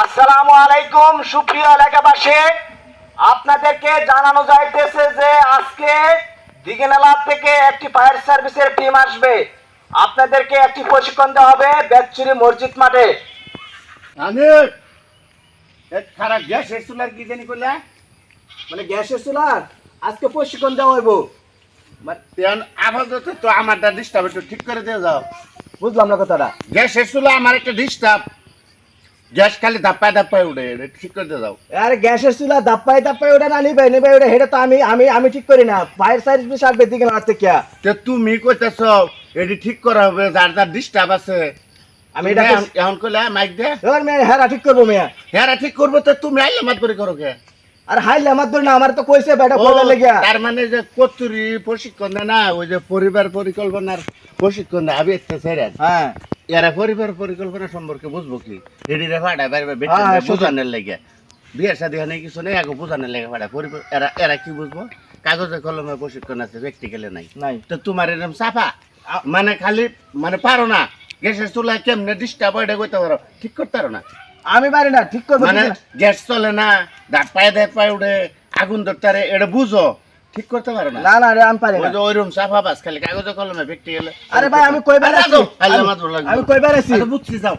আসসালামু আলাইকুম সুপ্রিয় এলাকাবাসী, আপনাদেরকে জানানো যাইতেছে যে আজকে দিঘিনালা থেকে একটি ফায়ার সার্ভিসের টিম আসবে। আপনাদেরকে একটি প্রশিক্ষণ দেওয়া হবে বেতচুরি মসজিদ মাঠে। আমি খারাপ গ্যাসের চুলার কি জানি করলে মানে গ্যাসের চুলার আজকে প্রশিক্ষণ দেওয়া হইব। আপাতত তো আমারটা ডিস্টার্ব একটু ঠিক করে দিয়ে যাও। বুঝলাম না কথাটা। গ্যাসের চুলা আমার একটা ডিস্টার্ব, গ্যাস খালি ধাপ্পায় ধাপ্পায় উঠে, এটা ঠিক করে দিয়ে যাও। আরে গ্যাসের চুলা দাপ্পাই ওটা না নিবে ওটা, এটা তো আমি ঠিক করি না। ফায়ার সার্ভিস আসবে দিঘিনালা থেকে। তো তুমি কইতেছ এটি ঠিক করা হবে, যার যার ডিস্টার্ব আছে। আমি এটা এখন কইলে মাইক দে এবার মেয়ে হেরা ঠিক করবো মেয়ে। হ্যাঁ ঠিক করবো, তো তুমি আইলে মাত করে করো কে? আর হাইলে আমার ধর না, আমার তো কইছে বেটা করবে লাগিয়া। তার মানে যে কতুরি প্রশিক্ষণ দেয় না, ওই যে পরিবার পরিকল্পনার প্রশিক্ষণ দেয় আমি একটা ছেড়ে। হ্যাঁ এরা পরিবার পরিকল্পনা সম্পর্কে বুঝবো কি? রেডিরে ফাটায় বাইরে হ্যাঁ, বোঝানোর লেগে, বিয়ের সাথে এখানে কিছু নেই, আগে বোঝানোর লেগে ফাটায়। এরা এরা কি বুঝবো? কাগজে কলমে প্রশিক্ষণ আছে, প্র্যাকটিক্যালে নাই। নাই তো তোমার এরকম চাপা মানে খালি মানে পারো না গ্যাসের চুলায় কেমনে ডিস্টার্ব হয় এটা কইতে পারো, ঠিক করতে পারো না। আমি পারি না ঠিক করবো। মানে গ্যাস চলে না, দাঁত পায়ে উঠে, আগুন ধরতে এটা বুঝো, ঠিক করতে পারো না। না না রে আমি পারি না। ওইরকম চাপা বাস খালি কাগজে কলমে প্র্যাকটিক্যালে। আরে ভাই আমি কইবার আছি, আমি কইবার আছি। বুঝছি যাও।